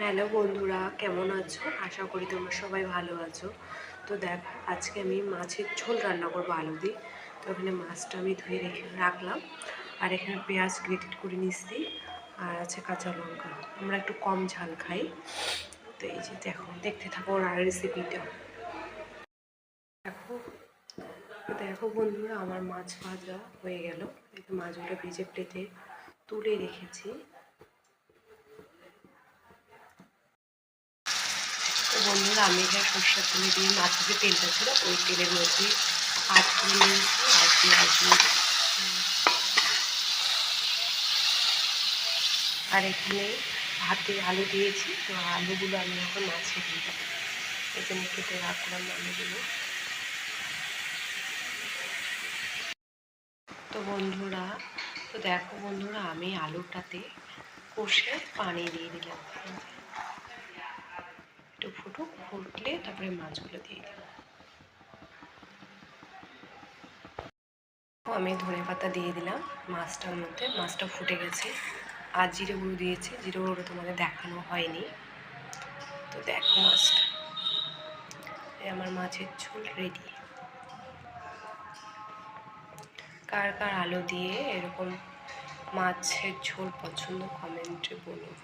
Hello বন্ধুরা, কেমন আছো? আশা করি তোমরা সবাই ভালো আছো। তো দেখো, আজকে আমি মাছের ঝোল রান্না করবো আলু দিয়ে। তো এখানে মাছটা আমি ধুয়ে রাখলাম, আর এখানে পেঁয়াজ গ্রেটেড করে নিচ্ছি, আর আছে কাঁচা লঙ্কা। আমরা একটু কম ঝাল খাই। তো এই যে দেখো, দেখতে থাকো আর রেসিপিটা। দেখো দেখো বন্ধুরা, আমার মাছ ভাজা হয়ে গেল। এই মাছগুলো ভেজে প্লেটে তুলে রেখেছি। তো বন্ধুরা, আমি এখানে সরষের তেলে দিয়ে মাছের যে তেলটা ছিল ওই তেলের মধ্যে আঁচ করে নিয়েছি, আর পেঁয়াজ আর এখানে ভাতে আলু দিয়েছি। তো আলুগুলো আমি এখন মাছে দিয়ে দেবো। এখানে কেটে রাখলাম আলুগুলো। তো বন্ধুরা, দেখো বন্ধুরা, আমি আলুটাতে কষে পানি দিয়ে দিলাম। একটু ফুটলে তারপরে মাছগুলো দিয়ে দেবো। আমি ধনেপাতা দিয়ে দিলাম মাছটার মধ্যে। মাছটা ফুটে গেছে, আর জিরে গুঁড়ো দিয়েছি। জিরে গুঁড়ো তোমাদের দেখানো হয়নি। তো দেখো মাছটা, আমার মাছের ঝোল রেডি। কার কার আলু দিয়ে এরকম মাছের ঝোল পছন্দ, কমেন্টে বলুন।